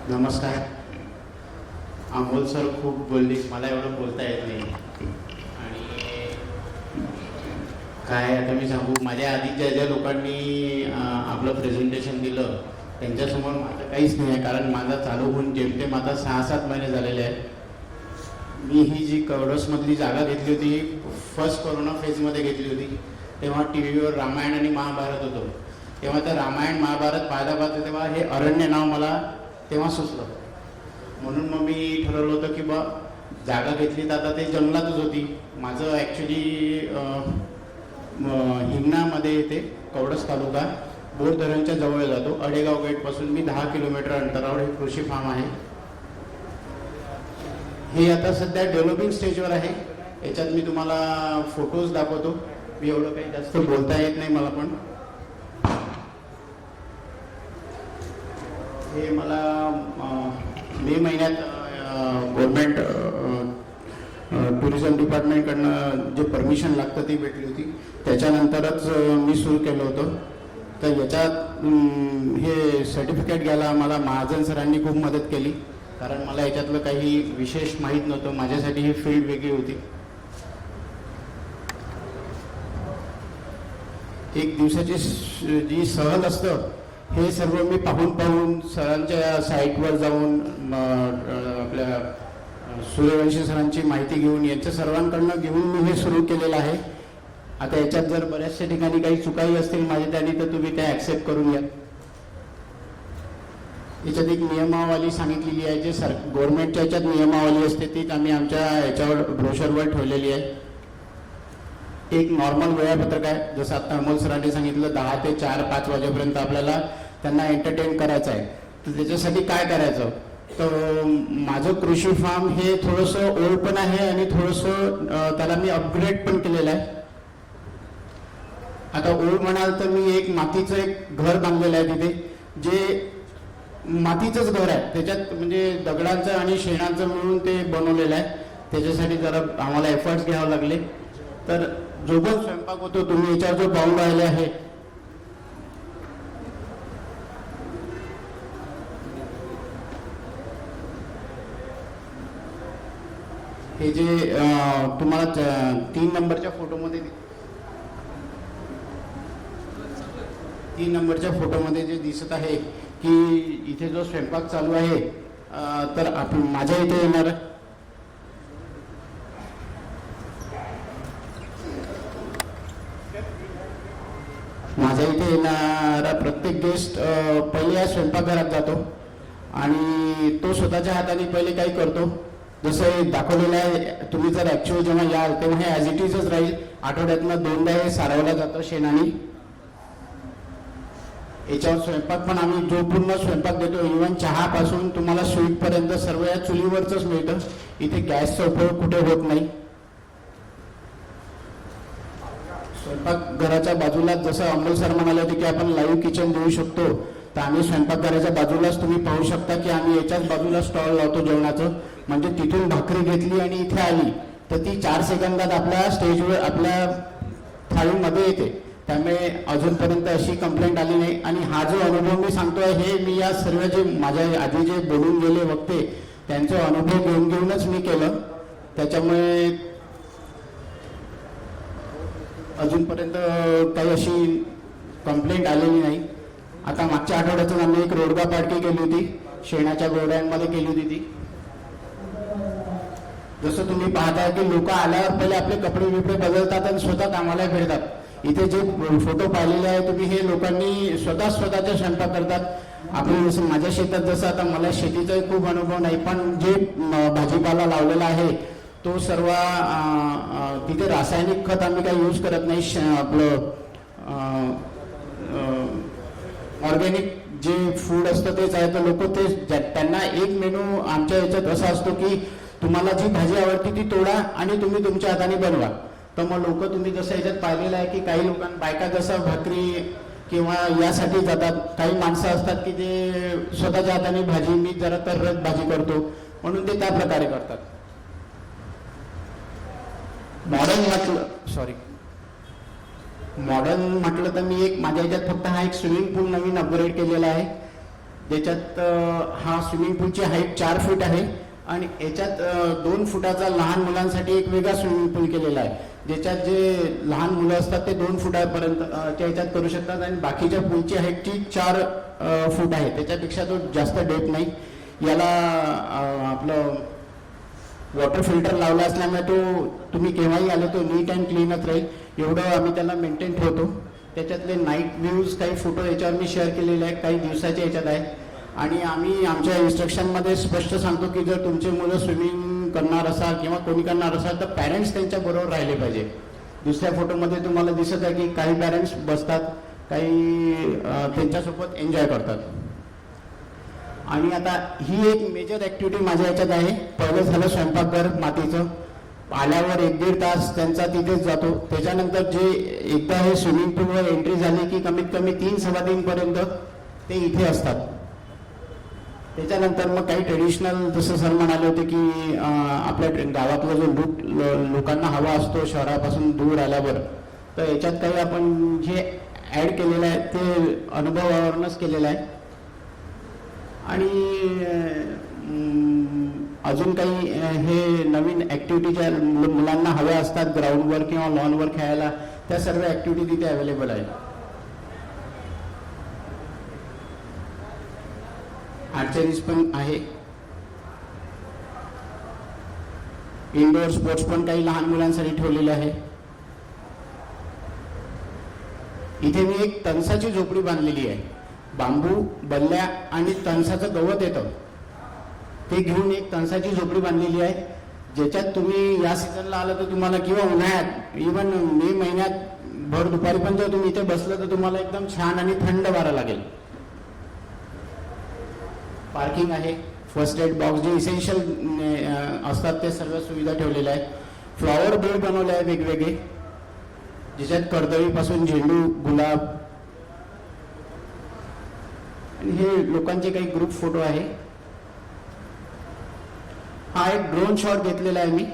नमस्कार. अमोल सर खूप बोलली, मला एवढं बोलता येत नाही. आणि काय आता मी सांगू, माझ्या आधी ज्या लोकांनी आपलं प्रेझेंटेशन दिलं त्यांच्यासमोर माझं काहीच नाही आहे. कारण माझा चालू होऊन जेमतेम आता 6-7 महिने झालेले आहेत. मी ही जी कवडसमधली जागा घेतली होती, फर्स्ट कोरोना फेजमध्ये घेतली होती. तेव्हा टी व्हीवर रामायण आणि महाभारत होतं. तेव्हा तर रामायण महाभारत पाहता तेव्हा हे अरण्य नाव मला तेव्हा सुचलं. म्हणून मग मी ठरवलं होतं की बा जागा घेतली तर आता ते जंगलातच होती. माझं ॲक्च्युली हिंगणामध्ये येते, कवडस तालुका, बोर धरणच्या जवळ जातो. अडेगाव गेटपासून मी 10 किलोमीटर अंतरावर हे कृषी फार्म आहे. हे आता सध्या डेव्हलपिंग स्टेजवर आहे. याच्यात मी तुम्हाला फोटोज दाखवतो. मी एवढं काही जास्त बोलता येत नाही मला, पण हे मला मे महिन्यात गव्हर्मेंट टुरिझम डिपार्टमेंटकडनं जे परमिशन लागतं ती भेटली होती. त्याच्यानंतरच मी सुरू केलं होतं. तर याच्यात हे सर्टिफिकेट घ्यायला मला महाजन सरांनी खूप मदत केली. कारण मला याच्यातलं काही विशेष माहीत नव्हतं. माझ्यासाठी ही फील्ड वेगळी होती. एक दिवसाची जी सहल असतं हे सर्व मी पाहून सरांच्या साईटवर जाऊन आपल्या सूर्यवंशी सरांची माहिती घेऊन यांच्या सर्वांकडनं घेऊन मी हे सुरू केलेलं आहे. आता याच्यात जर बऱ्याचशा ठिकाणी काही चुकाही असतील माझ्या त्यांनी तर तुम्ही त्या ॲक्सेप्ट करून घ्या. याच्यात एक नियमावली सांगितलेली आहे, जे गव्हर्नमेंटच्या याच्यात नियमावली असते तीच आम्ही आमच्या याच्यावर ब्रोशरवर ठेवलेली आहे. एक नॉर्मल वेळापत्रक आहे. जसं आता अमोल सरांनी सांगितलं 10 ते 4-5 वाजेपर्यंत आपल्याला त्यांना एंटरटेन करायचं आहे. तर त्याच्यासाठी काय करायचं, तर माझं कृषी फार्म हे थोडंसं ओल्ड पण आहे आणि थोडंसं त्याला मी अपग्रेड पण केलेलं आहे. आता ओल्ड म्हणाल तर मी एक मातीचं एक घर बांधलेलं आहे तिथे, जे मातीचंच घर आहे. त्याच्यात म्हणजे दगडांचं आणि शेणाचं मिळून ते बनवलेलं आहे. त्याच्यासाठी जरा आम्हाला एफर्ट्स घ्यावे लागले. तर जो पण स्वयंपाक होतो तुम्ही याच्यावर जो पाहून राहिले आहे, हे जे तुम्हाला 3 नंबरच्या फोटोमध्ये जे दिसत आहे की इथे जो स्वयंपाक चालू आहे, तर माझ्या इथे येणार येणारा प्रत्येक गेस्ट पहिले या स्वयंपाकघरात जातो आणि तो स्वतःच्या हाताने पहिले काही करतो. जसं दाखवलेलं आहे, तुम्ही जर ॲक्च्युअल जेव्हा याल तेव्हा हे ॲज इट इजच राहील. आठवड्यातनं 2दा हे सारवलं जातं शेणाने. याच्यावर स्वयंपाक पण आम्ही जो पूर्ण स्वयंपाक देतो, इव्हन चहापासून तुम्हाला स्वीटपर्यंत सर्व या चुलीवरच मिळतं. इथे गॅसचा उपयोग कुठे होत नाही. स्वयंपाकघराच्या बाजूला जसं अमोल सर म्हणाले होते की आपण लाईव्ह किचन देऊ शकतो, तर आम्ही स्वयंपाकघराच्या बाजूलाच तुम्ही पाहू शकता की आम्ही याच्याच बाजूला स्टॉल लावतो जेवणाचं. म्हणजे तिथून भाकरी घेतली आणि इथे आली तर ती 4 सेकंदात आपल्या स्टेजवर आपल्या थाळीमध्ये येते. त्यामुळे अजूनपर्यंत अशी कंप्लेंट आली नाही. आणि हा जो अनुभव मी सांगतोय हे मी या सर्व जे माझ्या आधी जे बोलून गेले वक्ते त्यांचे अनुभव घेऊनच मी केलं. त्याच्यामुळे अजूनपर्यंत काही अशी कंप्लेंट आलेली नाही. आता मागच्या आठवड्यातून आम्ही एक रोडगा पार्टी केली होती, शेणाच्या गोवड्यांमध्ये केली होती ती. जसं तुम्ही पाहताय की लोक आल्यावर पहिले आपले कपडे बिपडे बदलतात आणि स्वतः कामाला फिरतात. इथे जे फोटो पाहिलेले आहे तुम्ही, हे लोकांनी स्वतःच्या स्वयंपाक करतात. आपण जसं माझ्या शेतात, जसं आता मला शेतीचा खूप अनुभव नाही, पण जे भाजीपाला लावलेला आहे तो सर्व तिथे रासायनिक खत आम्ही काही यूज करत नाही. आपलं ऑर्गॅनिक जे फूड असतं तेच आहे. तर लोक ते त्यांना एक मेनू आमच्या याच्यात असा असतो की तुम्हाला जी भाजी आवडती ती तोडा आणि तुम्ही तुमच्या हाताने बनवा. तर मग लोक तुम्ही जसं याच्यात पाहिलेलं आहे की काही बायका जसं भाकरी किंवा यासाठी जातात, काही माणसं असतात की ते स्वतःच्या हाताने भाजी, मी जरा तर भाजी करतो म्हणून ते त्या प्रकारे करतात. मॉडर्न म्हटलं तर मी एक माझ्या ह्याच्यात फक्त हा एक स्विमिंग पूल नवीन अपग्रेड केलेला आहे. ज्याच्यात हा स्विमिंग पूलची हाईट 4 फूट आहे आणि याच्यात 2 फुटाचा लहान मुलांसाठी एक वेगळा स्विमिंग पूल केलेला आहे, ज्याच्यात जे लहान मुलं असतात ते 2 फुटापर्यंत त्या ह्याच्यात करू शकतात आणि बाकीच्या पूलची हाईट 4 फूट आहे, त्याच्यापेक्षा तो जास्त डेप नाही. याला आपलं वॉटर फिल्टर लावला असल्यामुळे तो तुम्ही केव्हाही आले तो नीट अँड क्लीनच राहील, एवढं आम्ही त्याला मेंटेन ठेवतो. त्याच्यातले नाईट व्ह्यूज काही फोटो याच्यावर मी शेअर केलेले आहेत, काही दिवसाच्या याच्यात आहे. आणि आम्ही आमच्या इन्स्ट्रक्शनमध्ये स्पष्ट सांगतो की जर तुमचे मुलं स्विमिंग करणार असाल किंवा कोणी करणार असाल तर पॅरेंट्स त्यांच्याबरोबर राहिले पाहिजे. दुसऱ्या फोटोमध्ये तुम्हाला दिसत आहे की काही पॅरेंट्स बसतात, काही त्यांच्यासोबत एन्जॉय करतात. आणि आता ही एक मेजर ॲक्टिव्हिटी माझ्या याच्यात आहे. पहिलं झालं स्वयंपाकघर मातीचं, आल्यावर 1-1.5 तास त्यांचा तिथेच जातो. त्याच्यानंतर जे एकदा हे स्विमिंग पूलवर एंट्री झाली की कमीत कमी 3-3:15 पर्यंत ते इथे असतात. त्याच्यानंतर मग काही ट्रेडिशनल जसं सर म्हणाले होते की आपल्या गावातला जो लोकांना हवा असतो शहरापासून दूर आल्यावर, तर याच्यात काही आपण जे ॲड केलेलं आहे ते अनुभवावरूनच केलेलं आहे. आणि अजून काही हे नवीन ॲक्टिव्हिटी ज्या मुलांना हव्या असतात ग्राउंडवर किंवा लॉनवर खेळायला, त्या सर्व ॲक्टिव्हिटी तिथे अवेलेबल आहे. आर्चरीज पण आहे, इंडोर स्पोर्ट्स पण काही लहान मुलांसाठी ठेवलेले आहे. इथे मी एक तणसाची झोपडी बांधलेली आहे. बांबू, बल्ल्या आणि तणसाचं गवत येतं ते घेऊन एक तणसाची झोपडी बांधलेली आहे, ज्याच्यात तुम्ही या सीझनला आलं तर तुम्हाला किंवा उन्हाळ्यात इवन मे महिन्यात भर दुपारी पण जर तुम्ही इथे बसलं तर तुम्हाला एकदम छान आणि थंड वारा लागेल. पार्किंग आहे, फर्स्ट एड बॉक्स जे इसेन्शियल असतात ते सर्व सुविधा ठेवलेल्या आहेत. फ्लॉवर बेड बनवले आहे वेगवेगळे, ज्याच्यात कर्दळीपासून झेंडू, गुलाब. आणि हे लोकांचे काही ग्रुप फोटो आहे. हा एक ड्रोन शॉट घेतलेला आहे मी.